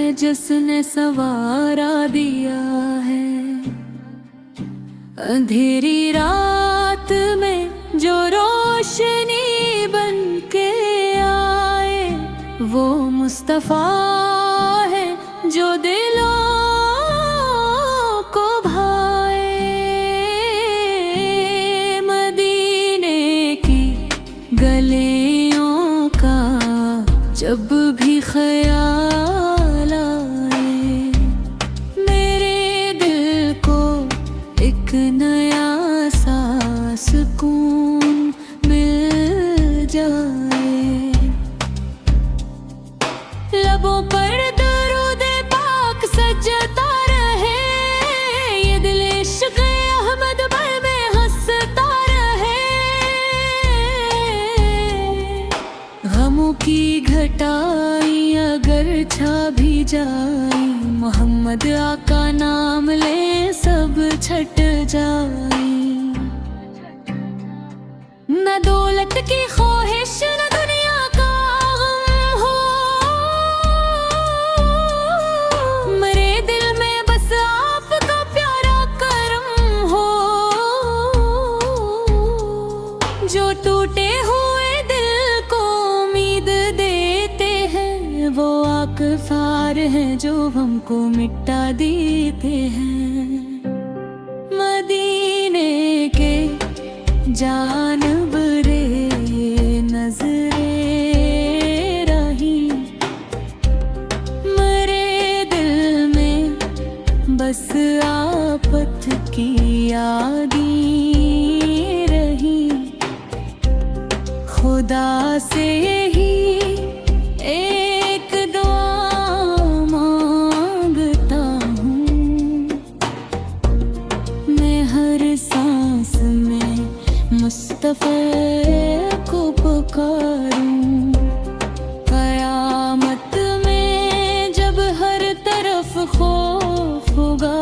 है जिसने सवारा दिया है। अंधेरी रात में जो रोशनी बन के आए, वो मुस्तफा है जो दिलों को भाए। मदीने की गलियों का जब भी ख्याल आए, मेरे दिल को एक नया सा सुकून मिल जाए। लबों पर दरूद पाक सजता रहे, ये दिल इश्क़ अहमद भर में हंसता रहे। गमों की घटाई अगर छा भी जाए, मोहम्मद आका नाम ले सब छट जाए। न दौलत की ख्वाहिश न दुनिया का गम हो, मेरे दिल में बस आपका प्यारा करम हो। जो टूटे हुए दिल को उम्मीद देते हैं, वो आकफार हैं जो हमको मिटा देते हैं। मदीने के जानबरे नजरे रही, मेरे दिल में बस आफत की यादें रही। खुदा से यही एक दुआ मांगता हूँ, मैं हर सांस में मुस्तफा को पुकारूं। क़यामत में जब हर तरफ खौफ होगा,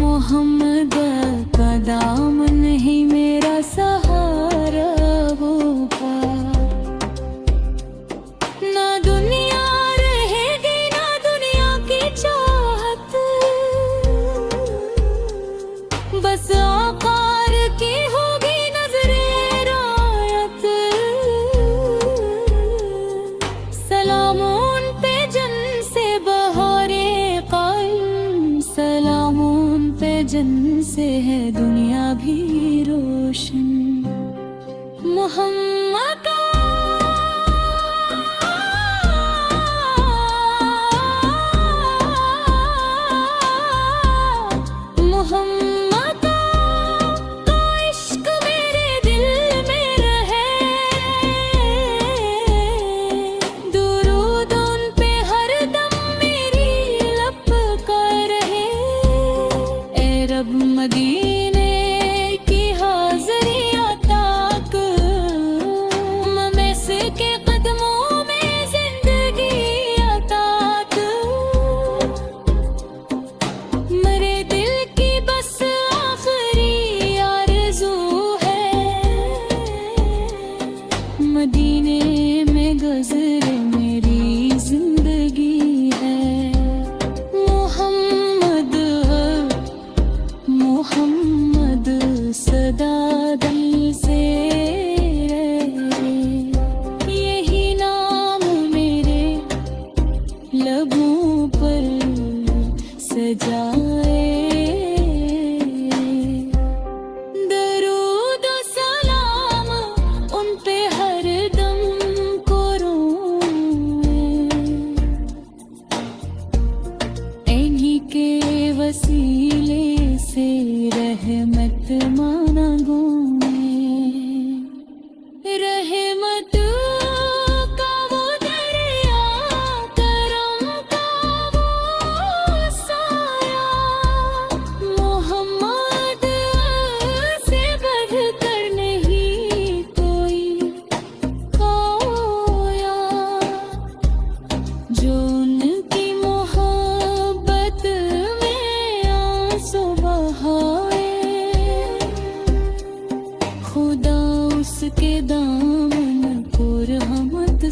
मोहम्मद का दामन ही मेरा सहारा होगा। ना दुनिया रहेगी ना दुनिया की चाहत, बस आकार की होगी नजरे रायत। सलाम उन पे जन से बहारे कायम, सलाम उन पे जन से है दुनिया भी रोशन। मोहम्मद का मदीने की हाज़रिया ताक, मैं इसके कदमों में जिंदगी अताक। मेरे दिल की बस आखिरी आरज़ू है, मदीने में गुज़रे मेरी जिंदगी है। मोहम्मद सदा दिल से रहे, यही नाम मेरे लबों पर सजाए। दरूद सलाम उन पे हर दम करूं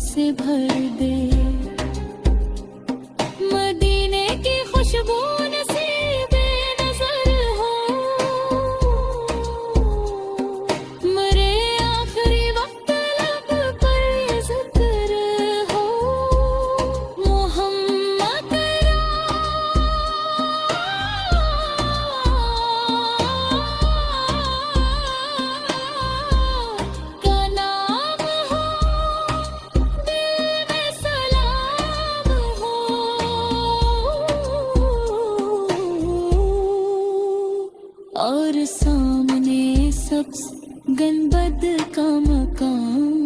से भर दे। मदीने की खुशबू नसीबे नजर हो, मरे आखिरी वक्त लब पर ये जिक्र हो। मोहम्मद का नाम हो, दिल में सलाम हो। और सामने सब्ज़ गंबद का मकान